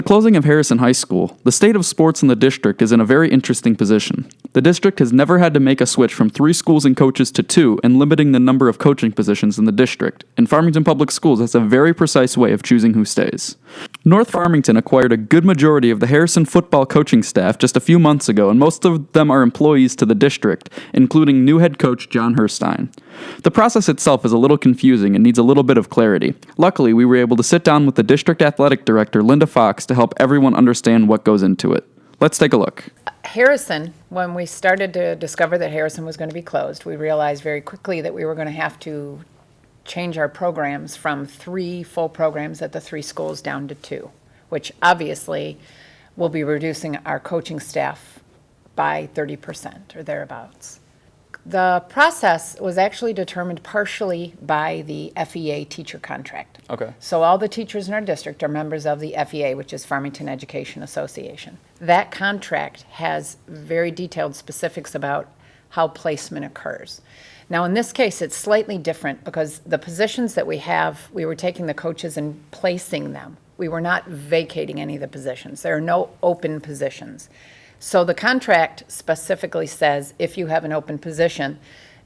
The closing of Harrison High School, the state of sports in the district is in a very interesting position. The district has never had to make a switch from 3 schools and coaches to 2 and limiting the number of coaching positions in the district, and Farmington Public Schools has a very precise way of choosing who stays. North Farmington acquired a good majority of the Harrison football coaching staff just a few months ago, and most of them are employees to the district, including new head coach John Herstein. The process itself is a little confusing and needs a little bit of clarity. Luckily, we were able to sit down with the district athletic director, Linda Fox, to help everyone understand what goes into it. Let's take a look. Harrison, when we started to discover that Harrison was going to be closed, we realized very quickly that we were going to have to change our programs from 3 full programs at the 3 schools down to 2, which obviously will be reducing our coaching staff by 30% or thereabouts. The process was actually determined partially by the FEA teacher contract. Okay. So all the teachers in our district are members of the FEA, which is Farmington Education Association. That contract has very detailed specifics about how placement occurs. Now, in this case, it's slightly different because the positions that we have, we were taking the coaches and placing them. We were not vacating any of the positions. There are no open positions. So the contract specifically says if you have an open position,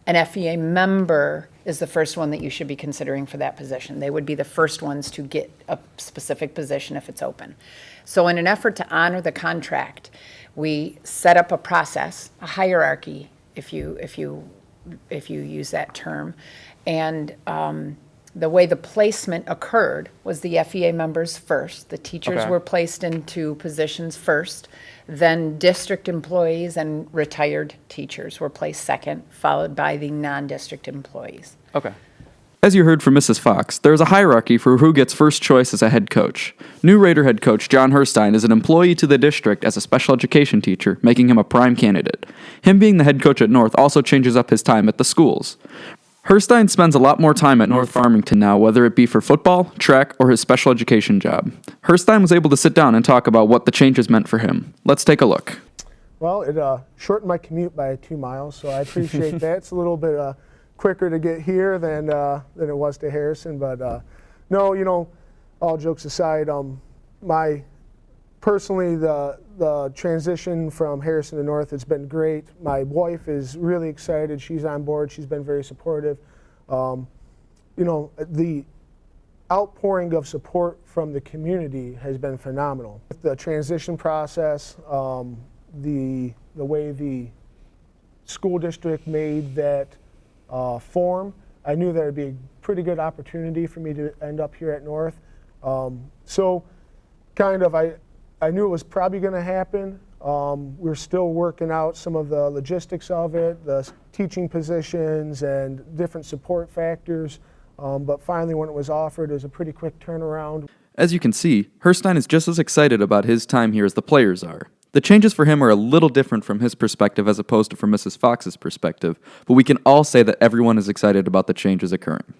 an FEA member is the first one that you should be considering for that position. They would be the first ones to get a specific position if it's open. So in an effort to honor the contract, we set up a process, a hierarchy, if you use that term, and the way the placement occurred was the FEA members first. The teachers were placed into positions first. Then district employees and retired teachers were placed second, followed by the non-district employees. Okay. As you heard from Mrs. Fox, there is a hierarchy for who gets first choice as a head coach. New Raider head coach John Herstein is an employee to the district as a special education teacher, making him a prime candidate. Him being the head coach at North also changes up his time at the schools. Herstein spends a lot more time at North Farmington now, whether it be for football, track, or his special education job. Herstein was able to sit down and talk about what the changes meant for him. Let's take a look. Well, it shortened my commute by 2 miles, so I appreciate that. It's a little bit quicker to get here than it was to Harrison, but no, you know, all jokes aside, personally, the transition from Harrison to North has been great. My wife is really excited. She's on board. She's been very supportive. You know, the outpouring of support from the community has been phenomenal. The transition process, the way the school district made that form, I knew that would be a pretty good opportunity for me to end up here at North. So kind of, I knew it was probably going to happen. We're still working out some of the logistics of it, the teaching positions and different support factors. But finally, when it was offered, it was a pretty quick turnaround. As you can see, Herstein is just as excited about his time here as the players are. The changes for him are a little different from his perspective as opposed to from Mrs. Fox's perspective, but we can all say that everyone is excited about the changes occurring.